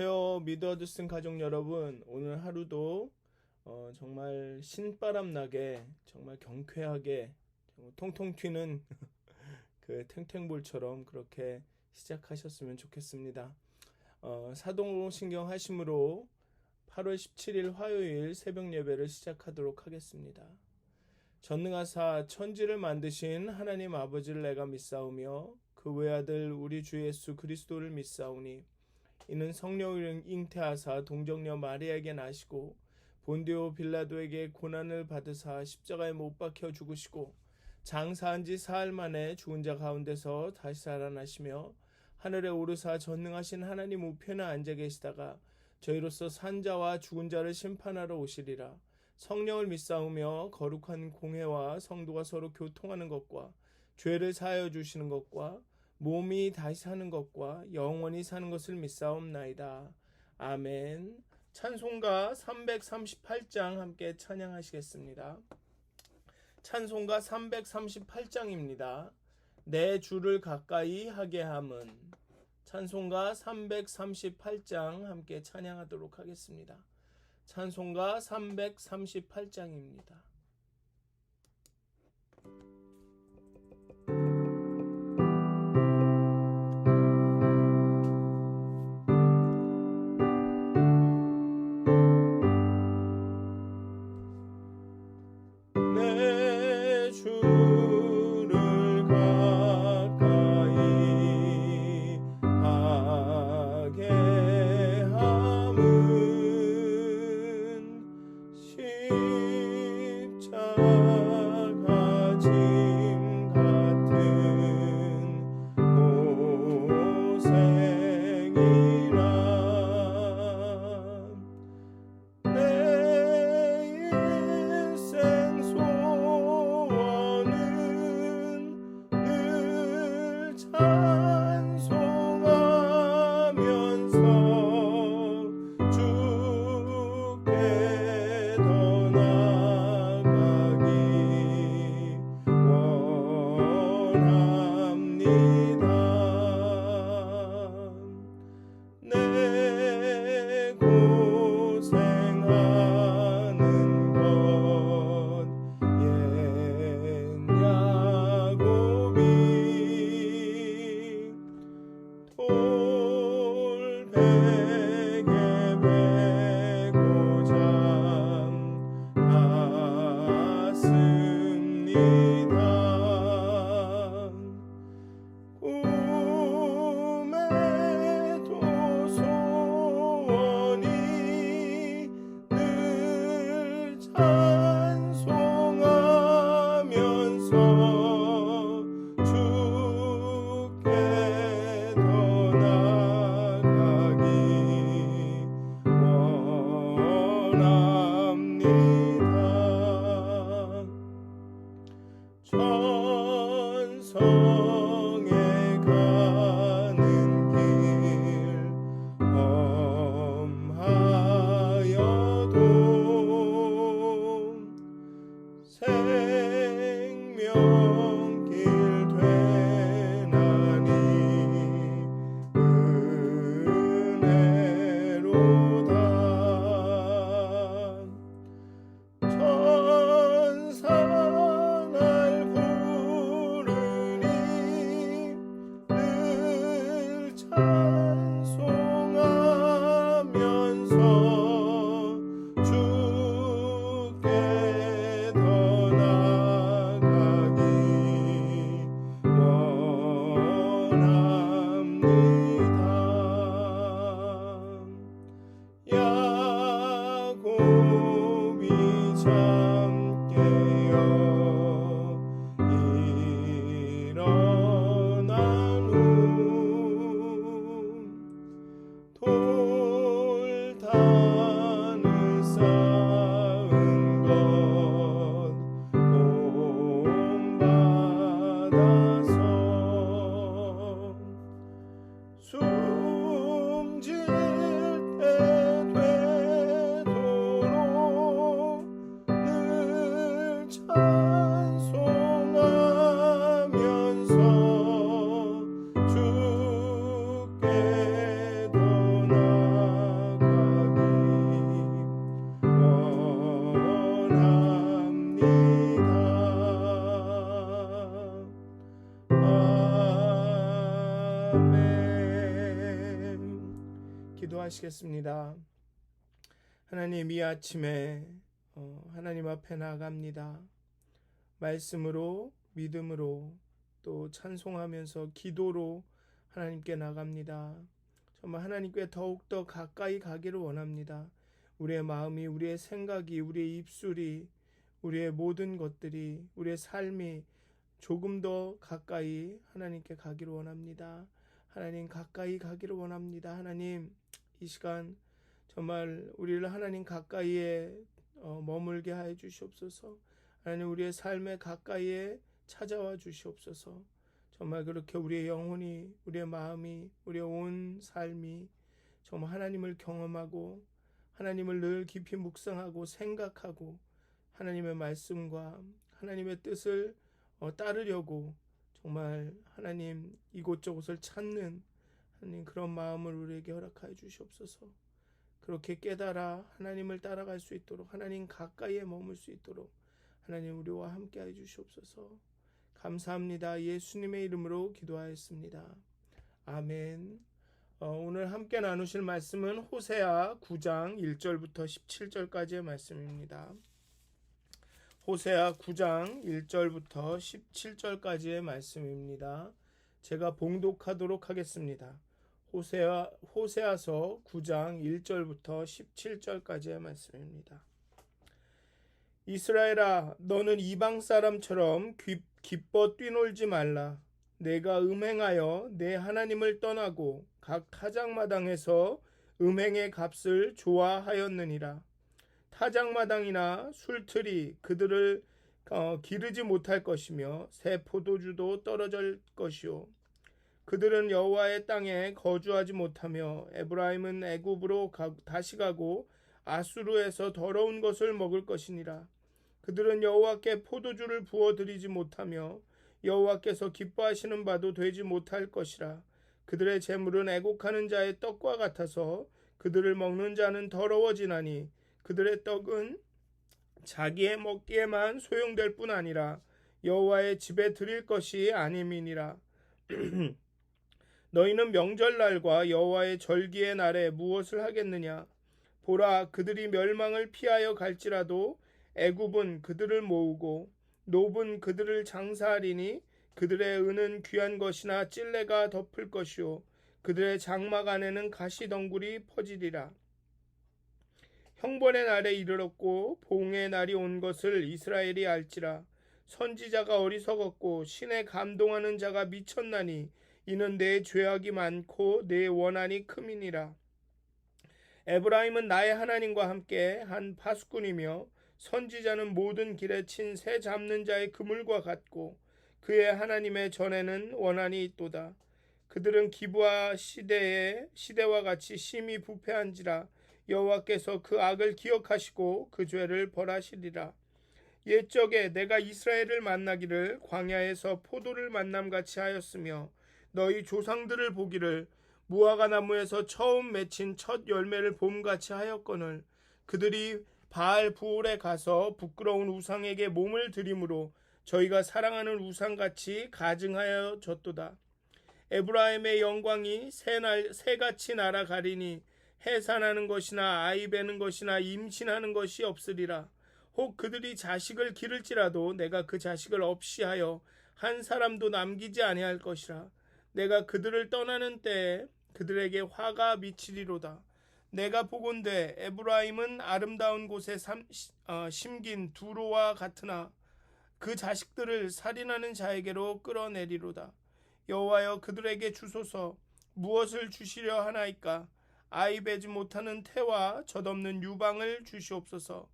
안녕하세요. 미드어드슨 가족 여러분. 오늘 하루도 정말 신바람 나게, 정말 경쾌하게, 정말 통통 튀는 그 탱탱볼처럼 그렇게 시작하셨으면 좋겠습니다. 사도신경 하심으로 8월 17일 화요일 새벽 예배를 시작하도록 하겠습니다. 전능하사 천지를 만드신 하나님 아버지를 내가 믿사오며 그 외아들 우리 주 예수 그리스도를 믿사오니 이는 성령을 잉태하사 동정녀 마리아에게 나시고 본디오 빌라도에게 고난을 받으사 십자가에 못 박혀 죽으시고 장사한 지 사흘 만에 죽은 자 가운데서 다시 살아나시며 하늘에 오르사 전능하신 하나님 우편에 앉아 계시다가 저희로서 산 자와 죽은 자를 심판하러 오시리라. 성령을 믿사오며 거룩한 공회와 성도가 서로 교통하는 것과 죄를 사하여 주시는 것과 몸이 다시 사는 것과 영원히 사는 것을 믿사옵나이다. 아멘. 찬송가 338장 함께 찬양하시겠습니다. 찬송가 338장입니다. 내 주를 가까이 하게 함은. 찬송가 338장 함께 찬양하도록 하겠습니다. 찬송가 338장입니다. 내 주를 가까이 하게 함은 기도하시겠습니다. 하나님, 이 아침에 하나님 앞에 나아갑니다. 말씀으로, 믿음으로, 또 찬송하면서 기도로 하나님께 나갑니다. 정말 하나님께 더욱더 가까이 가기를 원합니다. 우리의 마음이, 우리의 생각이, 우리의 입술이, 우리의 모든 것들이, 우리의 삶이 조금 더 가까이 하나님께 가기를 원합니다. 하나님, 가까이 가기를 원합니다. 하나님, 이 시간 정말 우리를 하나님 가까이에 머물게 하여 주시옵소서. 하나님, 우리의 삶에 가까이에 찾아와 주시옵소서. 정말 그렇게 우리의 영혼이, 우리의 마음이, 우리의 온 삶이 정말 하나님을 경험하고 하나님을 늘 깊이 묵상하고 생각하고 하나님의 말씀과 하나님의 뜻을 따르려고 정말 하나님 이곳저곳을 찾는 하나님 그런 마음을 우리에게 허락하여 주시옵소서. 그렇게 깨달아 하나님을 따라갈 수 있도록, 하나님 가까이에 머물 수 있도록 하나님 우리와 함께 해 주시옵소서. 감사합니다. 예수님의 이름으로 기도하였습니다. 아멘. 오늘 함께 나누실 말씀은 호세아 9장 1절부터 17절까지의 말씀입니다. 호세아 9장 1절부터 17절까지의 말씀입니다. 제가 봉독하도록 하겠습니다. 호세아서 9장 1절부터 17절까지의 말씀입니다. 이스라엘아, 너는 이방 사람처럼 기뻐 뛰놀지 말라. 내가 음행하여 내 하나님을 떠나고 각 타작마당에서 음행의 값을 좋아하였느니라. 타작마당이나 술틀이 그들을 기르지 못할 것이며 새 포도주도 떨어질 것이요. 그들은 여호와의 땅에 거주하지 못하며 에브라임은 애굽으로 다시 가고 아수르에서 더러운 것을 먹을 것이니라. 그들은 여호와께 포도주를 부어드리지 못하며 여호와께서 기뻐하시는 바도 되지 못할 것이라. 그들의 재물은 애곡하는 자의 떡과 같아서 그들을 먹는 자는 더러워지나니 그들의 떡은 자기의 먹기에만 소용될 뿐 아니라 여호와의 집에 드릴 것이 아님이니라. 너희는 명절날과 여호와의 절기의 날에 무엇을 하겠느냐? 보라, 그들이 멸망을 피하여 갈지라도 애굽은 그들을 모으고 노브는 그들을 장사하리니 그들의 은은 귀한 것이나 찔레가 덮을 것이요 그들의 장막 안에는 가시덩굴이 퍼지리라. 형벌의 날에 이르렀고 보응의 날이 온 것을 이스라엘이 알지라. 선지자가 어리석었고 신에 감동하는 자가 미쳤나니 이는 내 죄악이 많고 내 원한이 큼이니라. 에브라임은 나의 하나님과 함께 한 파수꾼이며 선지자는 모든 길에 친 새 잡는 자의 그물과 같고 그의 하나님의 전에는 원한이 있도다. 그들은 기브아 시대와 같이 심히 부패한지라. 여호와께서 그 악을 기억하시고 그 죄를 벌하시리라. 옛적에 내가 이스라엘을 만나기를 광야에서 포도를 만남같이 하였으며 너희 조상들을 보기를 무화과 나무에서 처음 맺힌 첫 열매를 봄같이 하였거늘 그들이 바알 부올에 가서 부끄러운 우상에게 몸을 들이므로 저희가 사랑하는 우상같이 가증하여 졌도다. 에브라임의 영광이 새같이 날아가리니 해산하는 것이나 아이 베는 것이나 임신하는 것이 없으리라. 혹 그들이 자식을 기를지라도 내가 그 자식을 없이 하여 한 사람도 남기지 아니할 것이라. 내가 그들을 떠나는 때에 그들에게 화가 미치리로다. 내가 보건대 에브라임은 아름다운 곳에 심긴 두로와 같으나 그 자식들을 살인하는 자에게로 끌어내리로다. 여호와여, 그들에게 주소서. 무엇을 주시려 하나이까? 아이 베지 못하는 태와 젖없는 유방을 주시옵소서.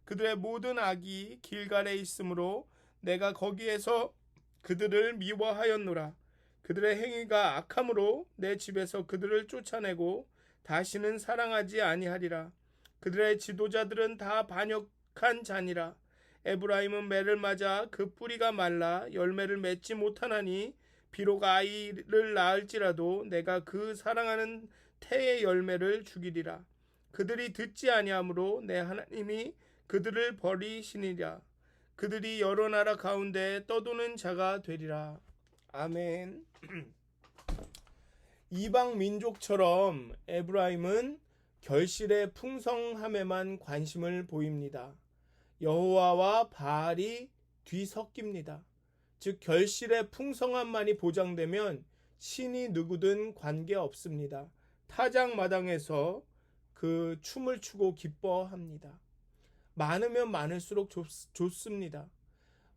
그들의 모든 악이 길갈에 있으므로 내가 거기에서 그들을 미워하였노라. 그들의 행위가 악함으로 내 집에서 그들을 쫓아내고 다시는 사랑하지 아니하리라. 그들의 지도자들은 다 반역한 자니라. 에브라임은 매를 맞아 그 뿌리가 말라 열매를 맺지 못하나니 비록 아이를 낳을지라도 내가 그 사랑하는 태의 열매를 죽이리라. 그들이 듣지 아니하므로 내 하나님이 그들을 버리시니라. 그들이 여러 나라 가운데 떠도는 자가 되리라. 아멘. 이방 민족처럼 에브라임은 결실의 풍성함에만 관심을 보입니다. 여호와와 바알이 뒤섞입니다. 즉 결실의 풍성함만이 보장되면 신이 누구든 관계없습니다. 타작마당에서 그 춤을 추고 기뻐합니다. 많으면 많을수록 좋습니다.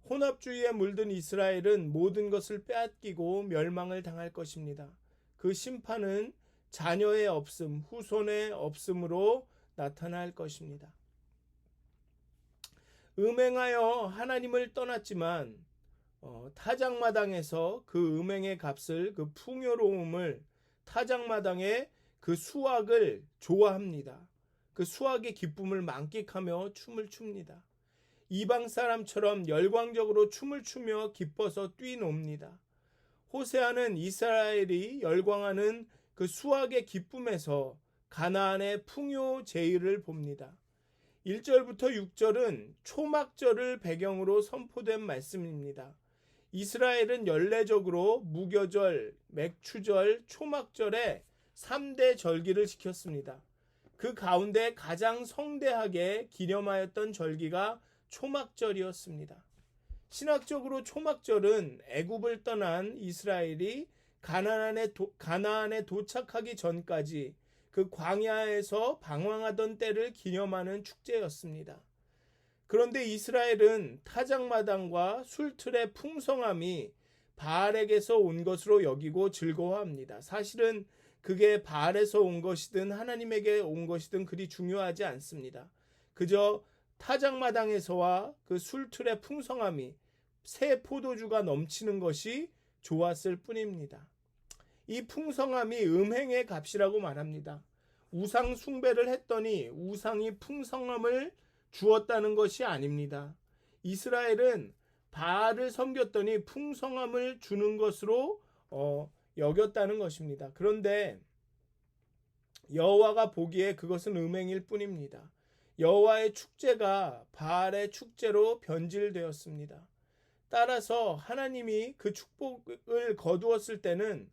혼합주의에 물든 이스라엘은 모든 것을 빼앗기고 멸망을 당할 것입니다. 그 심판은 자녀의 없음, 후손의 없음으로 나타날 것입니다. 음행하여 하나님을 떠났지만 타작마당에서 그 음행의 값을, 그 풍요로움을, 타작마당의 그 수확을 좋아합니다. 그 수확의 기쁨을 만끽하며 춤을 춥니다. 이방 사람처럼 열광적으로 춤을 추며 기뻐서 뛰놉니다. 호세아는 이스라엘이 열광하는 그 수확의 기쁨에서 가나안의 풍요 제의를 봅니다. 1절부터 6절은 초막절을 배경으로 선포된 말씀입니다. 이스라엘은 연례적으로 무교절, 맥추절, 초막절에 3대 절기를 지켰습니다. 그 가운데 가장 성대하게 기념하였던 절기가 초막절이었습니다. 신학적으로 초막절은 애굽을 떠난 이스라엘이 가나안에 도착하기 전까지 그 광야에서 방황하던 때를 기념하는 축제였습니다. 그런데 이스라엘은 타작마당과 술틀의 풍성함이 바알에게서 온 것으로 여기고 즐거워합니다. 사실은 그게 바알에서 온 것이든 하나님에게 온 것이든 그리 중요하지 않습니다. 그저 타작마당에서와 그 술틀의 풍성함이 새 포도주가 넘치는 것이 좋았을 뿐입니다. 이 풍성함이 음행의 값이라고 말합니다. 우상 숭배를 했더니 우상이 풍성함을 주었다는 것이 아닙니다. 이스라엘은 바알을 섬겼더니 풍성함을 주는 것으로 여겼다는 것입니다. 그런데 여호와가 보기에 그것은 음행일 뿐입니다. 여호와의 축제가 바알의 축제로 변질되었습니다. 따라서 하나님이 그 축복을 거두었을 때는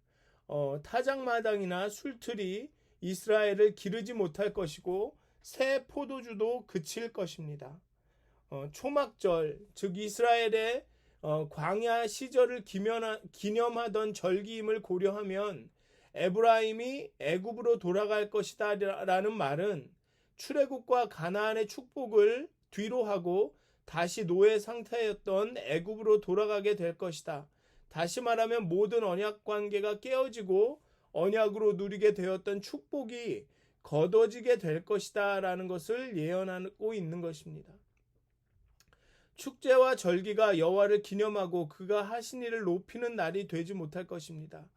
타작마당이나 술틀이 이스라엘을 기르지 못할 것이고 새 포도주도 그칠 것입니다. 초막절, 즉 이스라엘의 광야 시절을 기념하던 절기임을 고려하면 에브라임이 애굽으로 돌아갈 것이다 라는 말은 출애굽과 가나안의 축복을 뒤로 하고 다시 노예 상태였던 애굽으로 돌아가게 될 것이다. 다시 말하면 모든 언약 관계가 깨어지고 언약으로 누리게 되었던 축복이 거둬지게 될 것이다 라는 것을 예언하고 있는 것입니다. 축제와 절기가 여호와를 기념하고 그가 하신 일을 높이는 날이 되지 못할 것입니다.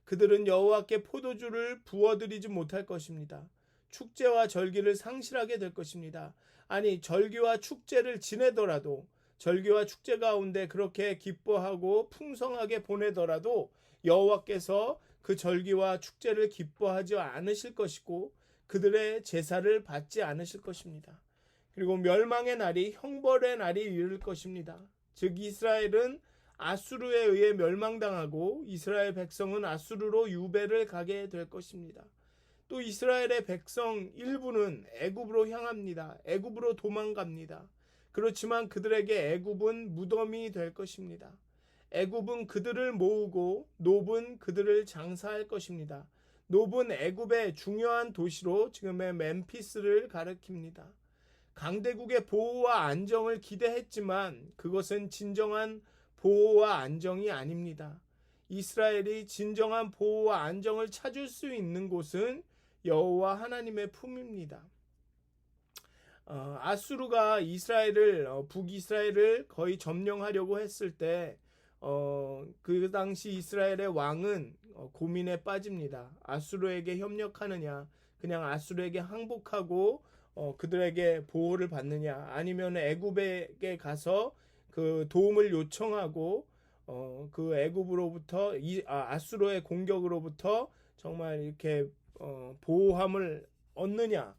그들은 여호와께 포도주를 부어드리지 못할 것입니다. 축제와 절기를 상실하게 될 것입니다. 아니, 절기와 축제를 지내더라도, 절기와 축제 가운데 그렇게 기뻐하고 풍성하게 보내더라도 여호와께서 그 절기와 축제를 기뻐하지 않으실 것이고 그들의 제사를 받지 않으실 것입니다. 그리고 멸망의 날이, 형벌의 날이 이를 것입니다. 즉 이스라엘은 아수르에 의해 멸망당하고 이스라엘 백성은 아수르로 유배를 가게 될 것입니다. 또 이스라엘의 백성 일부는 애굽으로 향합니다. 애굽으로 도망갑니다. 그렇지만 그들에게 애굽은 무덤이 될 것입니다. 애굽은 그들을 모으고 놉은 그들을 장사할 것입니다. 놉은 애굽의 중요한 도시로 지금의 멤피스를 가리킵니다. 강대국의 보호와 안정을 기대했지만 그것은 진정한 보호와 안정이 아닙니다. 이스라엘이 진정한 보호와 안정을 찾을 수 있는 곳은 여호와 하나님의 품입니다. 아수르가 북이스라엘을 거의 점령하려고 했을 때 그 당시 이스라엘의 왕은 고민에 빠집니다. 아수르에게 협력하느냐, 그냥 아수르에게 항복하고 그들에게 보호를 받느냐, 아니면 애굽에 가서 그 도움을 요청하고 그 애굽으로부터 아수르의 공격으로부터 정말 이렇게 보호함을 얻느냐,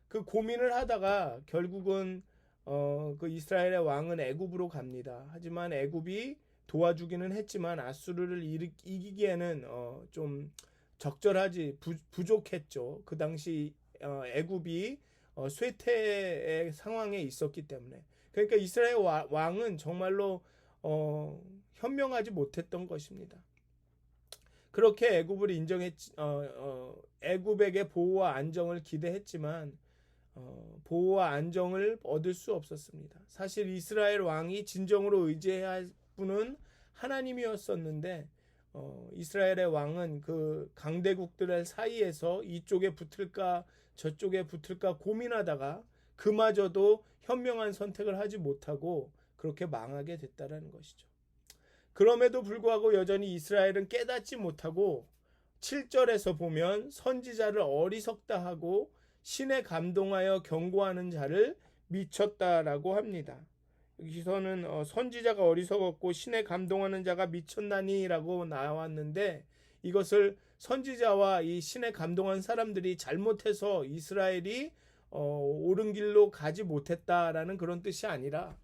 그 고민을 하다가 결국은 그 이스라엘의 왕은 애굽으로 갑니다. 하지만 애굽이 도와주기는 했지만 아수르를 이기기에는 좀 적절하지 부족했죠. 그 당시 애굽이 쇠퇴의 상황에 있었기 때문에. 그러니까 이스라엘 왕은 정말로 현명하지 못했던 것입니다. 그렇게 애굽을 애굽에게 보호와 안정을 기대했지만 보호와 안정을 얻을 수 없었습니다. 사실 이스라엘 왕이 진정으로 의지해야 할 분은 하나님이었었는데 이스라엘의 왕은 그 강대국들의 사이에서 이쪽에 붙을까 저쪽에 붙을까 고민하다가 그마저도 현명한 선택을 하지 못하고 그렇게 망하게 됐다라는 것이죠. 그럼에도 불구하고 여전히 이스라엘은 깨닫지 못하고 7절에서 보면 선지자를 어리석다 하고 신에 감동하여 경고하는 자를 미쳤다라고 합니다. 여기서는 선지자가 어리석었고 신에 감동하는 자가 미쳤나니라고 나왔는데 이것을 선지자와 이 신에 감동한 사람들이 잘못해서 이스라엘이 옳은 길로 가지 못했다라는 그런 뜻이 아니라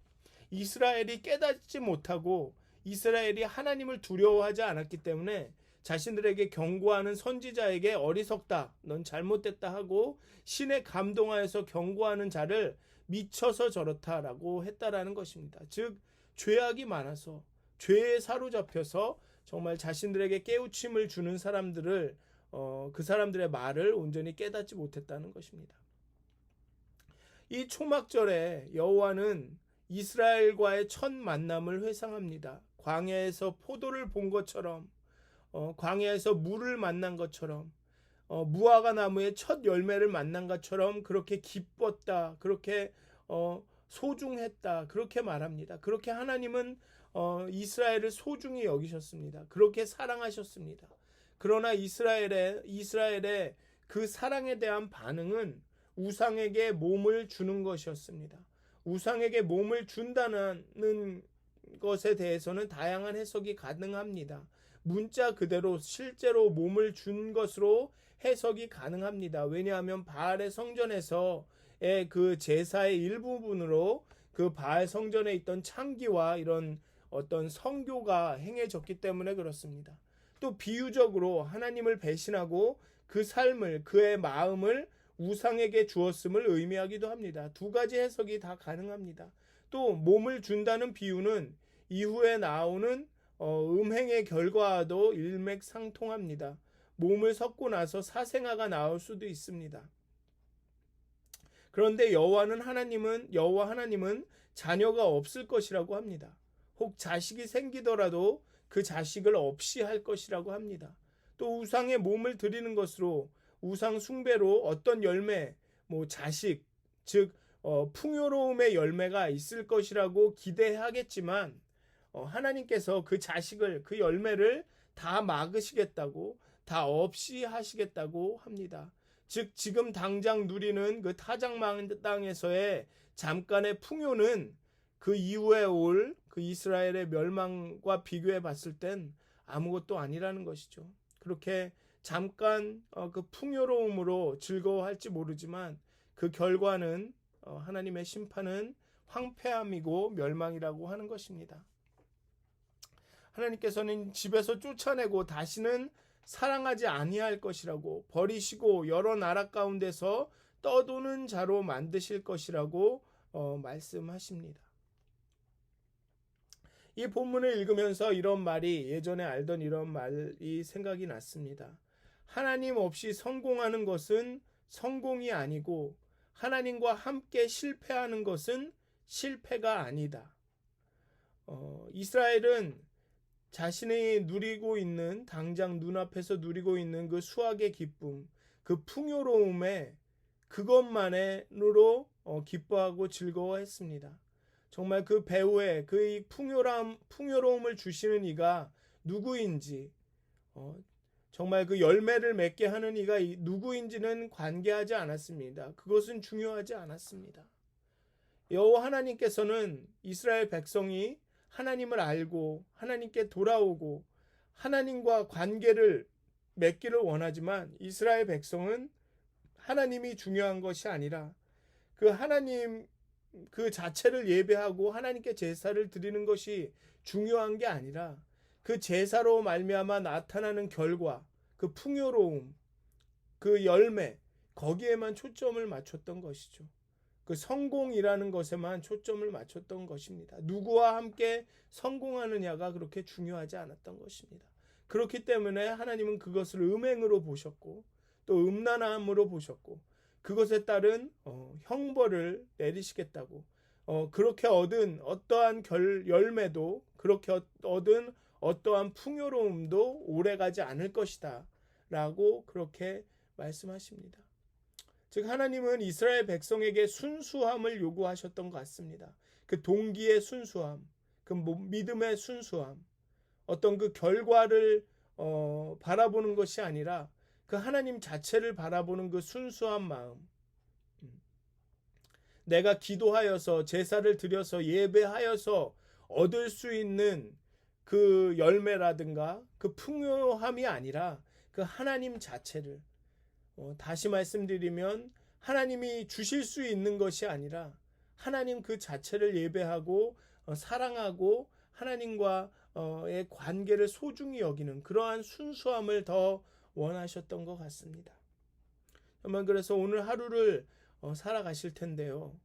이스라엘이 깨닫지 못하고 이스라엘이 하나님을 두려워하지 않았기 때문에 자신들에게 경고하는 선지자에게 어리석다, 넌 잘못됐다 하고 신에 감동하여서 경고하는 자를 미쳐서 저렇다라고 했다라는 것입니다. 즉 죄악이 많아서 죄에 사로잡혀서 정말 자신들에게 깨우침을 주는 사람들을 그 사람들의 말을 온전히 깨닫지 못했다는 것입니다. 이 초막절에 여호와는 이스라엘과의 첫 만남을 회상합니다. 광야에서 포도를 본 것처럼 광야에서 물을 만난 것처럼 무화과 나무의 첫 열매를 만난 것처럼 그렇게 기뻤다, 그렇게 소중했다, 그렇게 말합니다. 그렇게 하나님은 이스라엘을 소중히 여기셨습니다. 그렇게 사랑하셨습니다. 그러나 이스라엘의 그 사랑에 대한 반응은 우상에게 몸을 주는 것이었습니다. 우상에게 몸을 준다는 것에 대해서는 다양한 해석이 가능합니다. 문자 그대로 실제로 몸을 준 것으로 해석이 가능합니다. 왜냐하면 바알의 성전에서의 그 제사의 일부분으로 그 바알 성전에 있던 창기와 이런 어떤 성교가 행해졌기 때문에 그렇습니다. 또 비유적으로 하나님을 배신하고 그 삶을 그의 마음을 우상에게 주었음을 의미하기도 합니다. 두 가지 해석이 다 가능합니다. 또 몸을 준다는 비유는 이후에 나오는 음행의 결과와도 일맥상통합니다. 몸을 섞고 나서 사생아가 나올 수도 있습니다. 그런데 여호와 하나님은 자녀가 없을 것이라고 합니다. 혹 자식이 생기더라도 그 자식을 없이 할 것이라고 합니다. 또 우상에 몸을 드리는 것으로 우상 숭배로 어떤 열매, 자식, 즉 풍요로움의 열매가 있을 것이라고 기대하겠지만 하나님께서 그 자식을, 그 열매를 다 막으시겠다고, 다 없이 하시겠다고 합니다. 즉 지금 당장 누리는 그 타작마은 땅에서의 잠깐의 풍요는 그 이후에 올 그 이스라엘의 멸망과 비교해 봤을 땐 아무것도 아니라는 것이죠. 그렇게 잠깐 그 풍요로움으로 즐거워할지 모르지만 그 결과는 하나님의 심판은 황폐함이고 멸망이라고 하는 것입니다. 하나님께서는 집에서 쫓아내고 다시는 사랑하지 아니할 것이라고, 버리시고 여러 나라 가운데서 떠도는 자로 만드실 것이라고 말씀하십니다. 이 본문을 읽으면서 예전에 알던 이런 말이 생각이 났습니다. 하나님 없이 성공하는 것은 성공이 아니고 하나님과 함께 실패하는 것은 실패가 아니다. 이스라엘은 자신이 당장 눈앞에서 누리고 있는 그 수확의 기쁨, 그 풍요로움에 그것만으로 기뻐하고 즐거워했습니다. 정말 그 배후에 그 풍요로움을 주시는 이가 누구인지, 정말 그 열매를 맺게 하는 이가 누구인지는 관계하지 않았습니다. 그것은 중요하지 않았습니다. 여호와 하나님께서는 이스라엘 백성이 하나님을 알고 하나님께 돌아오고 하나님과 관계를 맺기를 원하지만 이스라엘 백성은 하나님이 중요한 것이 아니라 그 하나님 그 자체를 예배하고 하나님께 제사를 드리는 것이 중요한 게 아니라 그 제사로 말미암아 나타나는 결과, 그 풍요로움, 그 열매, 거기에만 초점을 맞췄던 것이죠. 그 성공이라는 것에만 초점을 맞췄던 것입니다. 누구와 함께 성공하느냐가 그렇게 중요하지 않았던 것입니다. 그렇기 때문에 하나님은 그것을 음행으로 보셨고 또 음란함으로 보셨고 그것에 따른 형벌을 내리시겠다고 그렇게 얻은 어떠한 열매도 그렇게 얻은 어떠한 풍요로움도 오래가지 않을 것이다 라고 그렇게 말씀하십니다. 즉 하나님은 이스라엘 백성에게 순수함을 요구하셨던 것 같습니다. 그 동기의 순수함, 그 믿음의 순수함, 어떤 그 결과를 바라보는 것이 아니라 그 하나님 자체를 바라보는 그 순수한 마음. 내가 기도하여서 제사를 드려서 예배하여서 얻을 수 있는 그 열매라든가 그 풍요함이 아니라 그 하나님 자체를 다시 말씀드리면 하나님이 주실 수 있는 것이 아니라 하나님 그 자체를 예배하고 사랑하고 하나님과의 관계를 소중히 여기는 그러한 순수함을 더 원하셨던 것 같습니다. 정말 그래서 오늘 하루를 살아가실 텐데요.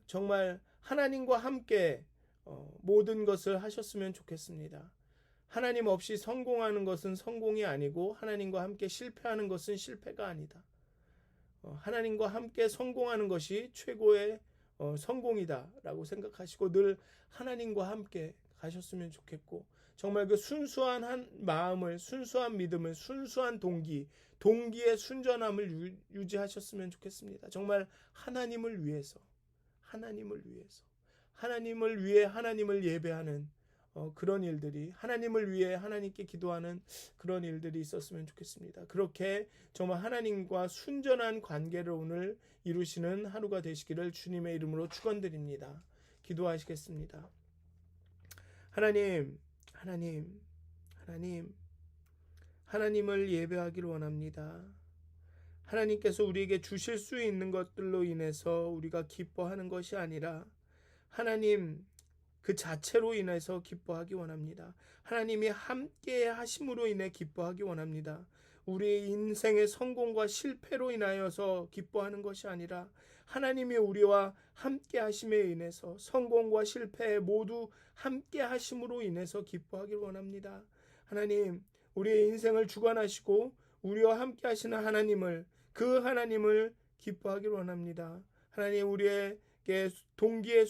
정말 하나님과 함께 모든 것을 하셨으면 좋겠습니다. 하나님 없이 성공하는 것은 성공이 아니고 하나님과 함께 실패하는 것은 실패가 아니다. 하나님과 함께 성공하는 것이 최고의 성공이다라고 생각하시고 늘 하나님과 함께 가셨으면 좋겠고 정말 그 순수한 한 마음을 순수한 믿음을 순수한 동기의 순전함을 유지하셨으면 좋겠습니다. 정말 하나님을 위해 하나님을 위해 하나님을 예배하는 그런 일들이 하나님을 위해 하나님께 기도하는 그런 일들이 있었으면 좋겠습니다. 그렇게 정말 하나님과 순전한 관계를 오늘 이루시는 하루가 되시기를 주님의 이름으로 축원드립니다. 기도하시겠습니다. 하나님을 예배하기를 원합니다. 하나님께서 우리에게 주실 수 있는 것들로 인해서 우리가 기뻐하는 것이 아니라 하나님 그 자체로 인해서 기뻐하기 원합니다. 하나님이 함께 하심으로 인해 기뻐하기 원합니다. 우리의 인생의 성공과 실패로 인하여서 기뻐하는 것이 아니라 하나님이 우리와 함께 하심에 인해서 성공과 실패 모두 함께 하심으로 인해서 기뻐하기를 원합니다. 하나님, 우리의 인생을 주관하시고 우리와 함께 하시는 하나님을 그 하나님을 기뻐하기를 원합니다. 하나님, 우리에게 동기의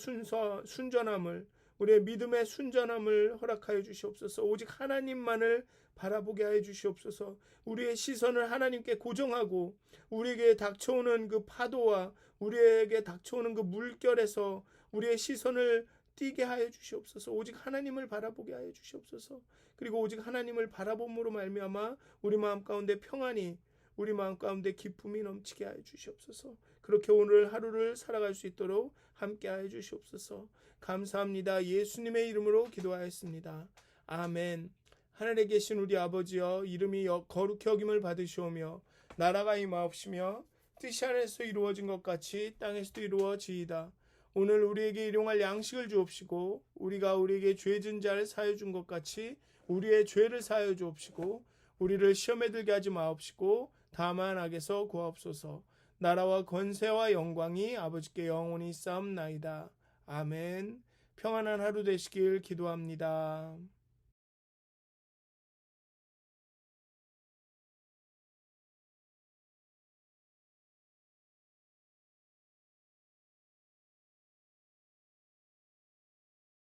순전함을 우리의 믿음의 순전함을 허락하여 주시옵소서. 오직 하나님만을 바라보게 하여 주시옵소서. 우리의 시선을 하나님께 고정하고 우리에게 닥쳐오는 그 파도와 우리에게 닥쳐오는 그 물결에서 우리의 시선을 띄게 하여 주시옵소서. 오직 하나님을 바라보게 하여 주시옵소서. 그리고 오직 하나님을 바라봄으로 말미암아 우리 마음 가운데 평안이 우리 마음 가운데 기쁨이 넘치게 하여 주시옵소서. 그렇게 오늘 하루를 살아갈 수 있도록 함께 하여 주시옵소서. 감사합니다. 예수님의 이름으로 기도하였습니다. 아멘. 하늘에 계신 우리 아버지여, 이름이 거룩히 여김을 받으시오며 나라가 임하옵시며 뜻이 하늘에서 이루어진 것 같이 땅에서도 이루어지이다. 오늘 우리에게 일용할 양식을 주옵시고 우리가 우리에게 죄진 자를 사하여 준 것 같이 우리의 죄를 사하여 주옵시고 우리를 시험에 들게 하지 마옵시고 다만 악에서 구하옵소서. 나라와 권세와 영광이 아버지께 영원히 쌓옵나이다. 아멘. 평안한 하루 되시길 기도합니다.